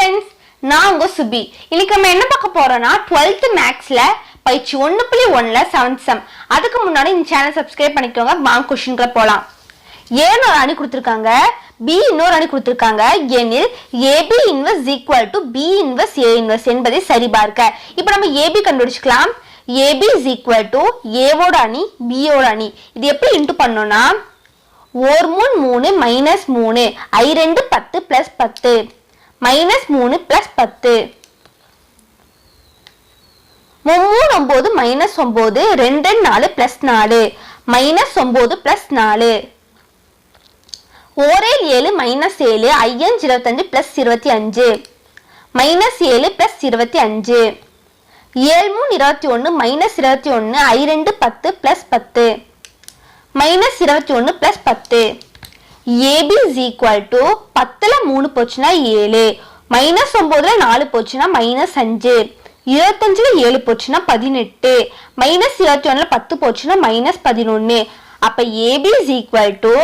friends, நான் உங்க சுபி. இன்னைக்கு நம்ம என்ன பார்க்க போறோம்னா 12th மேக்ஸ்ல பயிற்சி 1.1ல 7th sum. அதுக்கு முன்னாடி இந்த சேனல் சப்ஸ்கிரைப் பண்ணிக்கோங்க. வாங்க क्वेश्चनக்குள்ள போலாம். A ஒரு அணி கொடுத்திருக்காங்க, B இன்னொரு அணி கொடுத்திருக்காங்க. எனில் AB inverse equal to B inverse A inverse என்பதை சரிபார்க்க. இப்போ நம்ம AB கண்டுபிடிச்சுக்கலாம். AB is equal to A ஓட அணி B ஓட அணி. இது எப்படி இன்டு பண்ணோம்னா ஓர் 3 minus 3 I2 10 plus 10 minus 3 plus 10 3 9 minus 9 2 4 plus 4 minus 9 plus 4 ஓரேல் 7 minus 7 I5 25 plus 25 minus 7 plus 25 7 3 21 minus 21 I2 10 plus 10 minus 21 plus 10 AB is equal to 10ல 3 போச்சுனா 7 minus 9ல 4 போச்சுனா minus 5 25ல 7 போச்சுனா 18 மைனஸ் 21ல 10 போச்சுனா மைனஸ் 11 அப்ப AB is equal to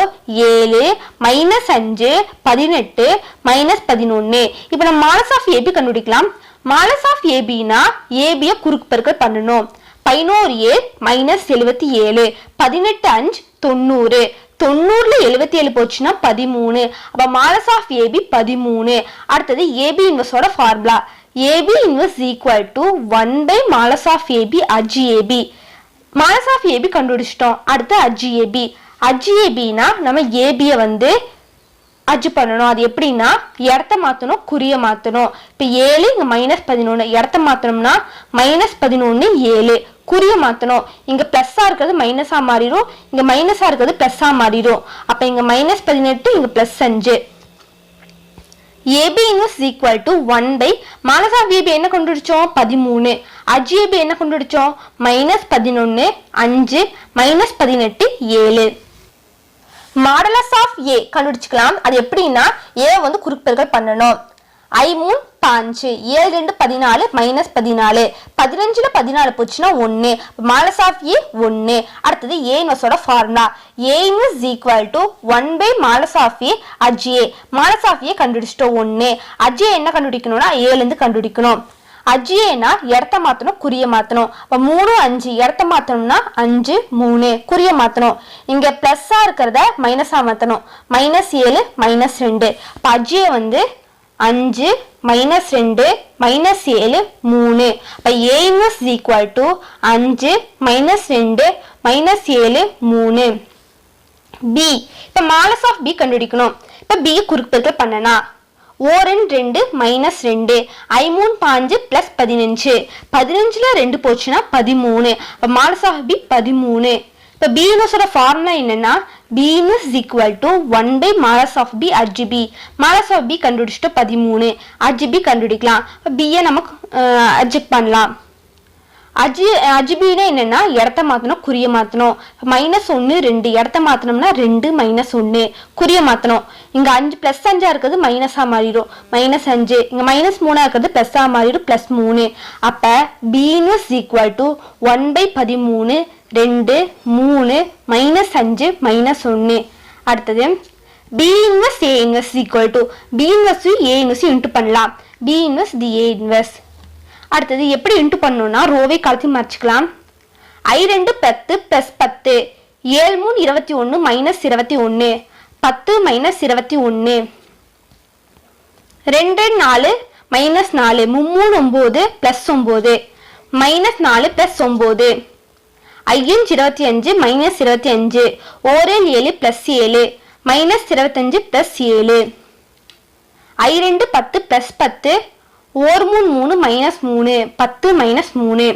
7 minus 5 18 minus 11 இப்போ நம்ம மாலஸ் of AB கண்டுபிடிக்கலாம். மாலஸ் ஆஃப் AB னா AB ய குறுக்கு பெருக்கல் பண்ணனும். 11A மைனஸ் 77 18 5 90 90ல 77 போச்சுனா 13 அப்ப மாலஸ் ஆஃப் AB 13. அடுத்தது AB இன்வர்ஸ் ஓட formula AB inverse equal to 1 by modulus of AB adj AB. Modulus of AB கண்டுபிடிச்சிட்டோம். அடுத்து அட்ஜ் AB. அட்ஜ் AB னா நம்ம AB ய வந்து அட்ஜ் பண்ணணும். அது எப்படின்னா இடத்த மாத்தணும், குறிய மாத்தணும். இப்ப 7 இங்க மைனஸ் 11 இடத்த மாத்தணும்னா மைனஸ் 11 7 குறிய மாத்தணும். இங்க பிளஸ்ஸா இருக்கிறது மைனஸா மாறிடும், இங்க மைனஸா இருக்கிறது பிளஸ்ஸா மாறிடும். அப்ப இங்க மைனஸ் 18 இங்க plus 5. AB inverse equal to 1 by modulus of AB என்ன கண்டுபிடிச்சோம் 13. அட்ஜ் AB என்ன கண்டுபிடிச்சோம் minus 11 5 minus 18 7. Modulus of A கண்டுபிடிச்சுக்கலாம். அது எப்படின்னா A வந்து குறுக்கு பெருக்கல் பண்ணணும். I3 5 7 2 14 மைனஸ் 14 15ல 14 போச்சுனா 1 மாலஸ் ஆஃப் A 1. அடுத்தது A இன்வர்ஸோட formula A inverse equal to 1 by modulus of A adj A. Modulus of A கண்டுபிடிச்சிட்டோம் 1. அட்ஜ் A என்ன கண்டுபிடிக்கணும்னா A ல இருந்து கண்டுபிடிக்கணும். அட்ஜ் Aனா இடத்த மாத்தணும், குறிய மாத்தணும். அப்ப 3 5 இடத்த மாத்தணும்னா 5 3 குறிய மாத்தணும். இங்க பிளஸ்ஸா இருக்கிறத மைனஸா மாத்தணும். மைனஸ் 7 மைனஸ் 2 அப்ப அட்ஜ் A வந்து 5 மைனஸ் 2 மைனஸ் 7 3 அப்ப A inverse equal to 5 minus 2 minus 7 3. B இப்ப மாலஸ் ஆஃப் B கண்டுபிடிக்கணும். இப்ப B குறுக்கு பெருக்கல் பண்ணனா ஓரன் 2 மைனஸ் 2 I3 5 பிளஸ் 15 15ல 2 போச்சுனா 13 அப்ப மாலஸ் ஆஃப் B 13. இப்ப B இன்வர்ஸோட ஃபார்முலா என்னன்னா B inverse equal to 1 by modulus of B adj B. Modulus of B கண்டுபிடிச்சிட்டு 13 அட்ஜ் B கண்டுபிடிக்கலாம். B ய நமக்கு அட்ஜெக்ட் பண்ணலாம். அட்ஜ் B னா என்னன்னா இடத்த மாத்தணும், குறிய மாத்தணும். மைனஸ் 1 2 இடத்த மாத்தணும்னா 2 மைனஸ் 1 குறிய மாத்தணும். இங்க 5 பிளஸ் 5 இருக்கிறது மைனஸா மாறிடும் மைனஸ் 5 இங்க மைனஸ் 3 இருக்கிறது பிளஸ்ஸா மாறிடும் பிளஸ் 3. அப்ப B inverse equal to 1 by 13 2 3 minus 5 minus 1. அடுத்தது B inverse A inverse equal to B inverse A inverse into பண்ணலாம். B inverse the A inverse. அடுத்தது எப்படி இன்டு பண்ணணும்னா ரோவை கலத்தி மறைச்சுக்கலாம். I2 10 plus 10 7 3 21 minus 21 10 minus 21 2 4 minus 4 3 9 plus 9 minus 4 plus 9 I5 25 minus 25 ஓரேல் 7 plus 7 minus 25 plus 7 I2 10 plus 10 or 3 minus 3 10 minus 3.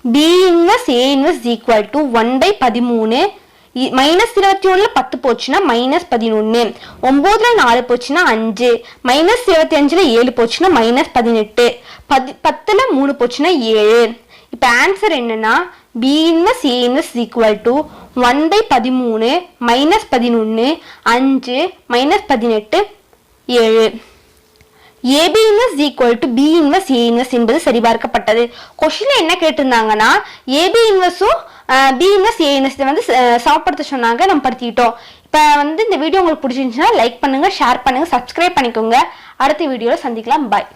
B inverse A inverse equal to 1 by 13 minus 21ல 10 போச்சுனா minus 11 9ல 4 போச்சுனா 5 minus 25ல 7 போச்சுனா மைனஸ் 18 10ல 3 போச்சுனா 7. இப்ப ஆன்சர் என்னன்னா B inverse A inverse equal to 1 by 13 minus 11 5 minus 18 7. AB inverse equal to B inverse A inverse என்பது சரிபார்க்கப்பட்டது. क्वेश्चनல என்ன கேட்டிருந்தாங்கன்னா AB inverseம் B inverse A inverse வந்து சமப்படுத்த சொன்னாங்க, நம்ம படுத்திட்டோம். இப்போ வந்து இந்த வீடியோ உங்களுக்கு பிடிச்சிருந்துச்சுன்னா லைக் பண்ணுங்க, ஷேர் பண்ணுங்க, சப்ஸ்கிரைப் பண்ணிக்கோங்க. அடுத்த வீடியோவில் சந்திக்கலாம். பாய்.